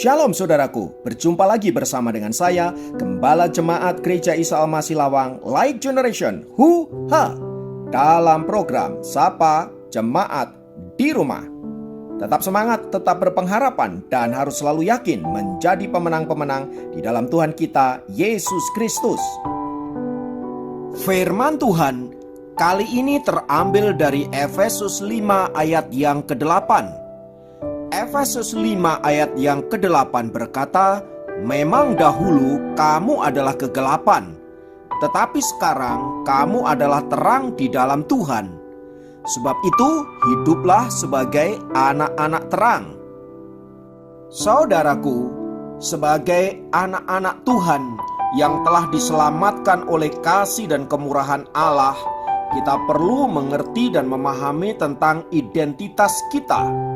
Shalom saudaraku, berjumpa lagi bersama dengan saya, Gembala Jemaat Gereja Isa Al-Masih Lawang, Light Generation, dalam program Sapa Jemaat di Rumah. Tetap semangat, tetap berpengharapan, dan harus selalu yakin menjadi pemenang-pemenang di dalam Tuhan kita, Yesus Kristus. Firman Tuhan kali ini terambil dari Efesus 5 ayat yang ke-8. Efesus 5 ayat yang ke-8 berkata, "Memang dahulu kamu adalah kegelapan, tetapi sekarang kamu adalah terang di dalam Tuhan. Sebab itu hiduplah sebagai anak-anak terang." Saudaraku, sebagai anak-anak Tuhan yang telah diselamatkan oleh kasih dan kemurahan Allah, kita perlu mengerti dan memahami tentang identitas kita.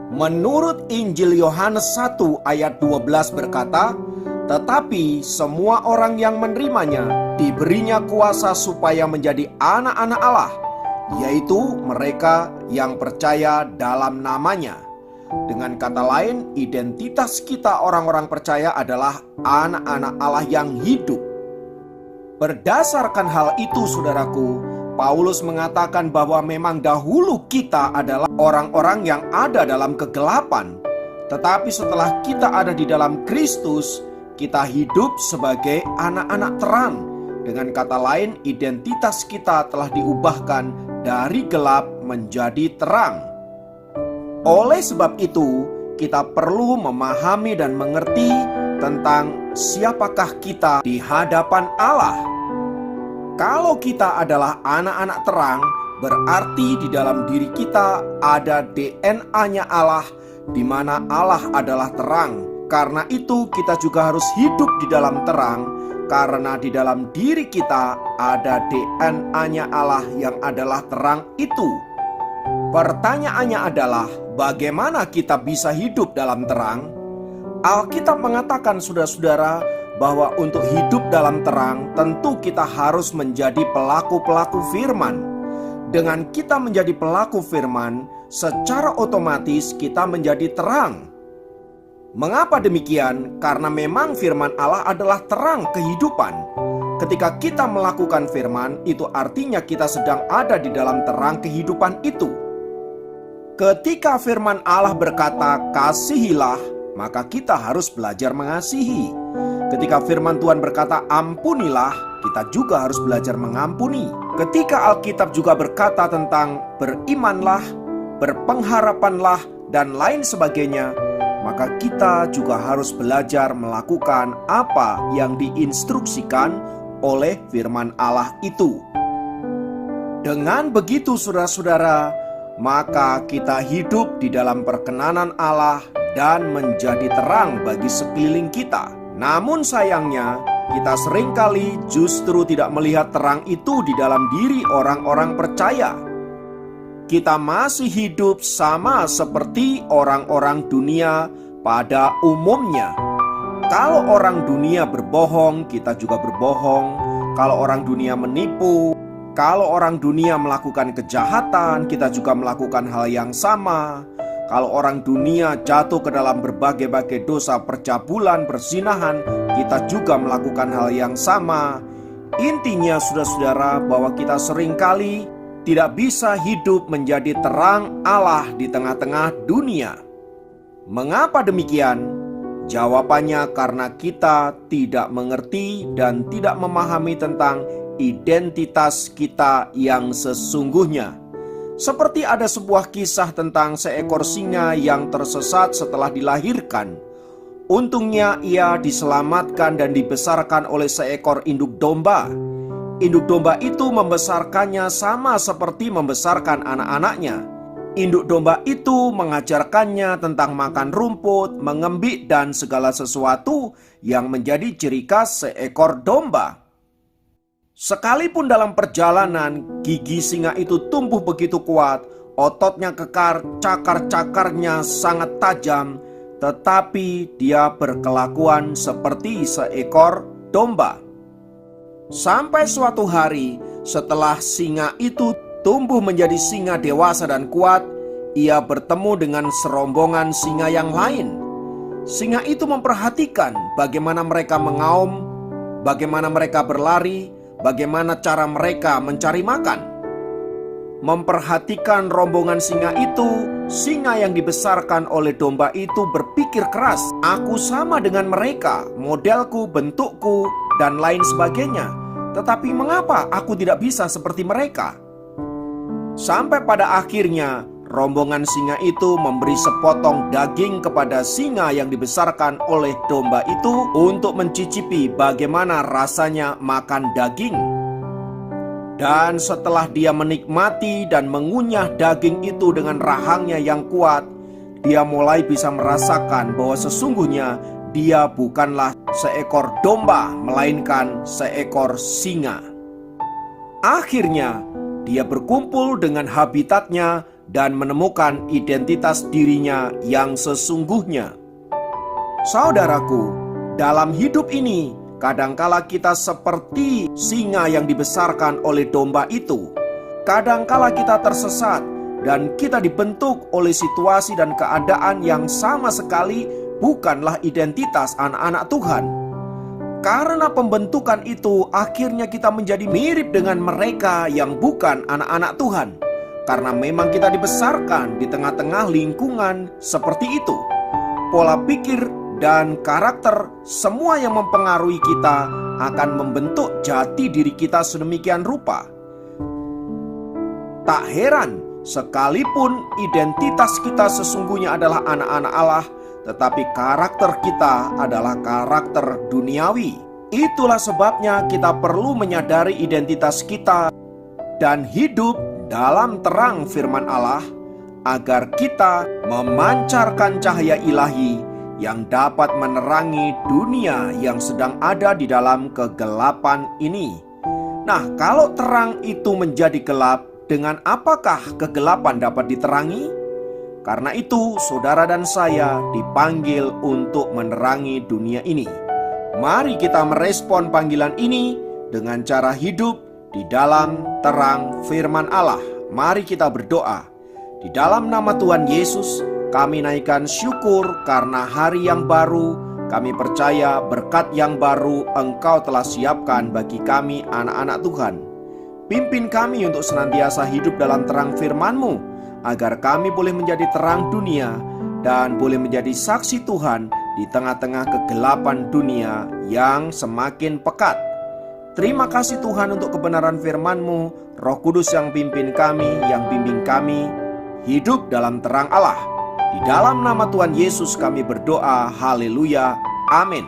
Menurut Injil Yohanes 1 ayat 12 berkata, "Tetapi semua orang yang menerimanya diberinya kuasa supaya menjadi anak-anak Allah, yaitu mereka yang percaya dalam namanya." Dengan kata lain, identitas kita orang-orang percaya adalah anak-anak Allah yang hidup. Berdasarkan hal itu, saudaraku, Paulus mengatakan bahwa memang dahulu kita adalah orang-orang yang ada dalam kegelapan, tetapi setelah kita ada di dalam Kristus, kita hidup sebagai anak-anak terang. Dengan kata lain, identitas kita telah diubahkan dari gelap menjadi terang. Oleh sebab itu, kita perlu memahami dan mengerti tentang siapakah kita di hadapan Allah. Kalau kita adalah anak-anak terang, berarti di dalam diri kita ada DNA-nya Allah, di mana Allah adalah terang. Karena itu kita juga harus hidup di dalam terang, karena di dalam diri kita ada DNA-nya Allah yang adalah terang itu. Pertanyaannya adalah, bagaimana kita bisa hidup dalam terang? Alkitab mengatakan, saudara-saudara, bahwa untuk hidup dalam terang tentu kita harus menjadi pelaku-pelaku firman. Dengan kita menjadi pelaku firman, secara otomatis kita menjadi terang. Mengapa demikian? Karena memang firman Allah adalah terang kehidupan. Ketika kita melakukan firman, itu artinya kita sedang ada di dalam terang kehidupan itu. Ketika firman Allah berkata, "Kasihilah," maka kita harus belajar mengasihi. Ketika firman Tuhan berkata, "Ampunilah," kita juga harus belajar mengampuni. Ketika Alkitab juga berkata tentang berimanlah, berpengharapanlah, dan lain sebagainya, maka kita juga harus belajar melakukan apa yang diinstruksikan oleh firman Allah itu. Dengan begitu, saudara-saudara, maka kita hidup di dalam perkenanan Allah dan menjadi terang bagi sekeliling kita. Namun sayangnya, kita seringkali justru tidak melihat terang itu di dalam diri orang-orang percaya. Kita masih hidup sama seperti orang-orang dunia pada umumnya. Kalau orang dunia berbohong, kita juga berbohong. Kalau orang dunia menipu, kalau orang dunia melakukan kejahatan, kita juga melakukan hal yang sama. Kalau orang dunia jatuh ke dalam berbagai-bagai dosa percabulan, perzinahan, kita juga melakukan hal yang sama. Intinya, saudara-saudara, bahwa kita seringkali tidak bisa hidup menjadi terang Allah di tengah-tengah dunia. Mengapa demikian? Jawabannya karena kita tidak mengerti dan tidak memahami tentang identitas kita yang sesungguhnya. Seperti ada sebuah kisah tentang seekor singa yang tersesat setelah dilahirkan. Untungnya ia diselamatkan dan dibesarkan oleh seekor induk domba. Induk domba itu membesarkannya sama seperti membesarkan anak-anaknya. Induk domba itu mengajarkannya tentang makan rumput, mengembik, dan segala sesuatu yang menjadi ciri khas seekor domba. Sekalipun dalam perjalanan gigi singa itu tumbuh begitu kuat, ototnya kekar, cakar-cakarnya sangat tajam, tetapi dia berkelakuan seperti seekor domba. Sampai suatu hari, setelah singa itu tumbuh menjadi singa dewasa dan kuat, ia bertemu dengan serombongan singa yang lain. Singa itu memperhatikan bagaimana mereka mengaum, bagaimana mereka berlari, bagaimana cara mereka mencari makan. Memperhatikan rombongan singa itu, singa yang dibesarkan oleh domba itu berpikir keras, "Aku sama dengan mereka, modelku, bentukku, dan lain sebagainya. Tetapi mengapa aku tidak bisa seperti mereka?" Sampai pada akhirnya, rombongan singa itu memberi sepotong daging kepada singa yang dibesarkan oleh domba itu untuk mencicipi bagaimana rasanya makan daging. Dan setelah dia menikmati dan mengunyah daging itu dengan rahangnya yang kuat, dia mulai bisa merasakan bahwa sesungguhnya dia bukanlah seekor domba, melainkan seekor singa. Akhirnya, dia berkumpul dengan habitatnya dan menemukan identitas dirinya yang sesungguhnya. Saudaraku, dalam hidup ini, kadangkala kita seperti singa yang dibesarkan oleh domba itu. Kadangkala kita tersesat dan kita dibentuk oleh situasi dan keadaan yang sama sekali bukanlah identitas anak-anak Tuhan. Karena pembentukan itu, akhirnya kita menjadi mirip dengan mereka yang bukan anak-anak Tuhan. Karena memang kita dibesarkan di tengah-tengah lingkungan seperti itu. Pola pikir dan karakter, semua yang mempengaruhi kita akan membentuk jati diri kita sedemikian rupa. Tak heran, sekalipun identitas kita sesungguhnya adalah anak-anak Allah, tetapi karakter kita adalah karakter duniawi. Itulah sebabnya kita perlu menyadari identitas kita dan hidup dalam terang firman Allah, agar kita memancarkan cahaya ilahi yang dapat menerangi dunia yang sedang ada di dalam kegelapan ini. Nah, kalau terang itu menjadi gelap, dengan apakah kegelapan dapat diterangi? Karena itu, saudara dan saya dipanggil untuk menerangi dunia ini. Mari kita merespon panggilan ini dengan cara hidup di dalam terang firman Allah. Mari kita berdoa. Di dalam nama Tuhan Yesus, kami naikkan syukur karena hari yang baru. Kami percaya berkat yang baru Engkau telah siapkan bagi kami anak-anak Tuhan. Pimpin kami untuk senantiasa hidup dalam terang firman-Mu, agar kami boleh menjadi terang dunia dan boleh menjadi saksi Tuhan di tengah-tengah kegelapan dunia yang semakin pekat. Terima kasih Tuhan untuk kebenaran firman-Mu, Roh Kudus yang pimpin kami, yang bimbing kami hidup dalam terang Allah. Di dalam nama Tuhan Yesus kami berdoa, haleluya, amin.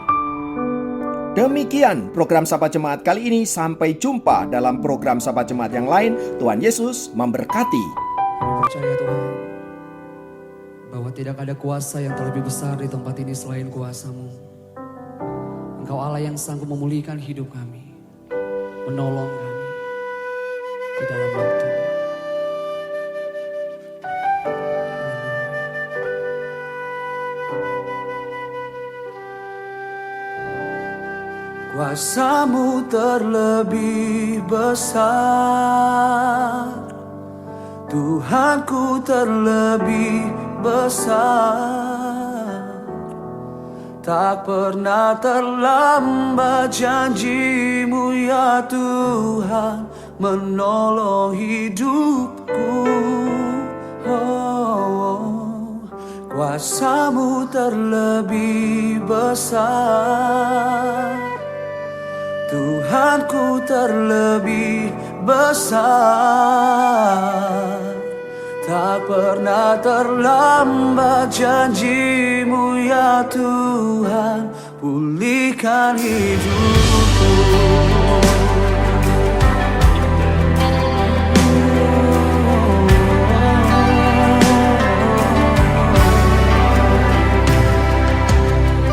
Demikian program Sapa Jemaat kali ini. Sampai jumpa dalam program Sapa Jemaat yang lain. Tuhan Yesus memberkati. Kami percaya Tuhan, bahwa tidak ada kuasa yang terlebih besar di tempat ini selain kuasa-Mu. Engkau Allah yang sanggup memulihkan hidup kami, menolong kami di dalam waktu. Kuasa-Mu terlebih besar, Tuhanku terlebih besar. Tak pernah terlambat janji-Mu ya Tuhan, menolong hidupku. Kuasa-Mu terlebih besar, Tuhanku terlebih besar. Tak pernah terlambat janji-Mu ya Tuhan, pulihkan hidupku.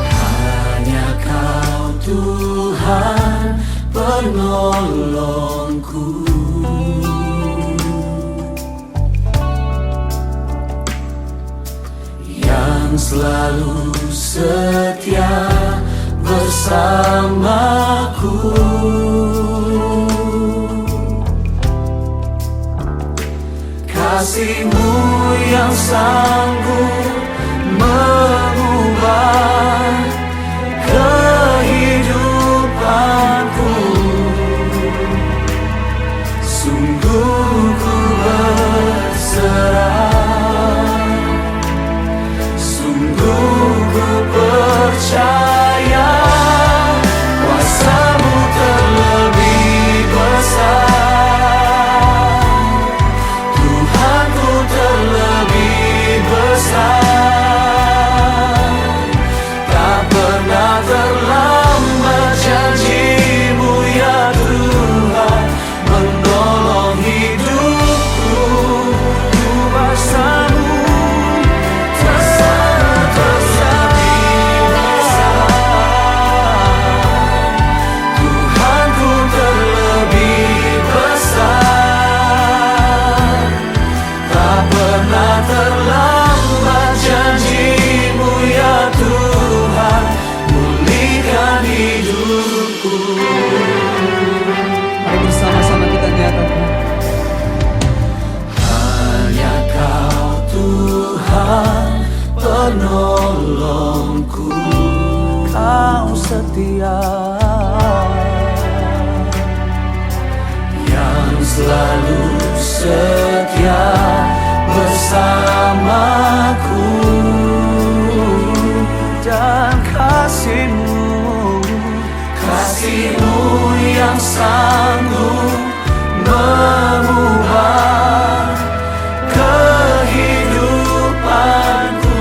Hanya Kau Tuhan penolongku, yang selalu setia bersamaku. Kasih-Mu yang sanggup mengubah hidupku. Mari bersama-sama kita nyatakan. Hanya Kau Tuhan penolongku, Kau setia, yang selalu setia bersamaku. Dan kasih-Mu yang sanggup mengubah kehidupanku.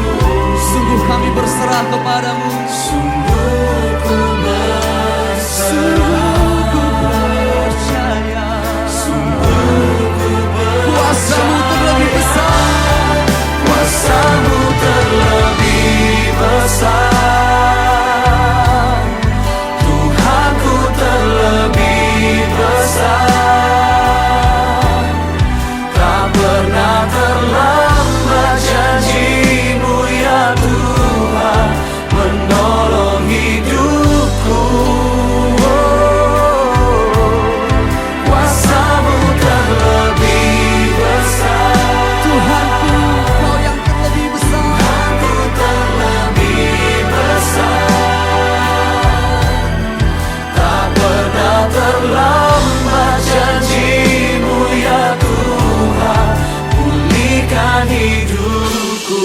Sungguh kami berserah kepadamu. Sungguh ku berserah, Percaya sungguh ku kuasa-Mu terlebih besar. Kuasa-Mu terlebih besar, Tuhanku terlebih besar. Tak pernah terlambat janji-Mu ya Tuhan, menolong hidupku. Kuasa-Mu terlebih besar, Tuhanku, Kau yang terlebih besar. Ku terlebih besar. Tak pernah terlambat janji-Mu ya Tuhan, pulihkan hidupku.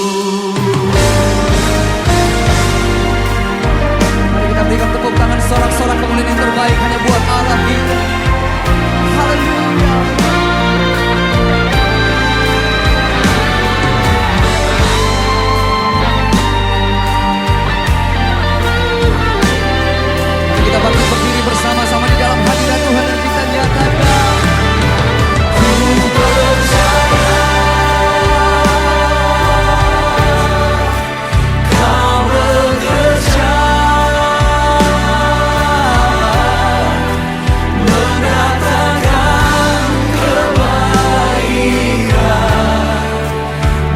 Mari kita berikan tepuk tangan sorak-sorak kemuliaan yang terbaik hanya buat Allah kita. Haleluya. Mari kita bangkit berdiri bersama-sama di dalam hadirat Tuhan dan kita nyatakan. Ku percaya Kau bekerja, mendatangkan kebaikan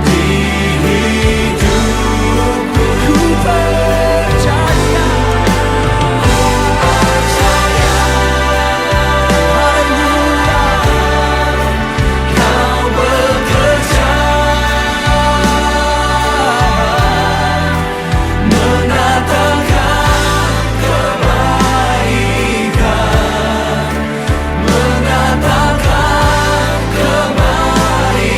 di hidupku. Ku percaya, Kau bekerja, mendatangkan kebaikan, mendatangkan kebaikan.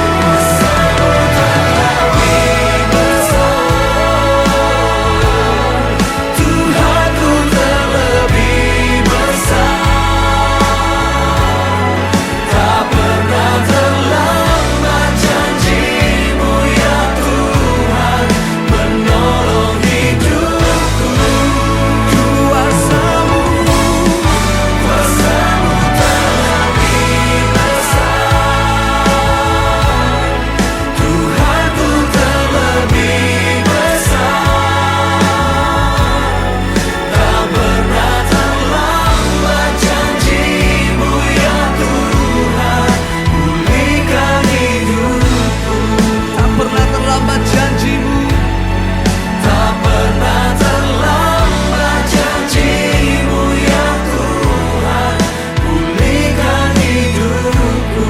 Kuasa-Mu terlebih besar, Tuhanku terlebih besar. Tak pernah terlambat janji-Mu ya Tuhan, menolong hidupku. Kuasa-Mu terlebih besar, Tuhanku terlebih besar. Tak pernah terlambat janji-Mu ya Tuhan, pulihkan hidupku. Tak pernah terlambat janji-Mu. Tak pernah terlambat janji-Mu ya Tuhan, pulihkan hidupku.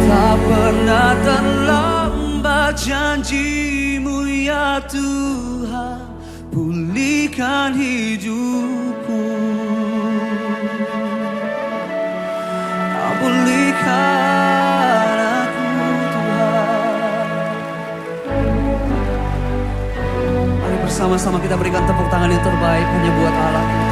Tak pernah terlambat janji-Mu ya Tuhan, pulihkan hidupku. Kau pulihkan aku Tuhan. Mari bersama-sama kita berikan tepuk tangan yang terbaik hanya buat Allah.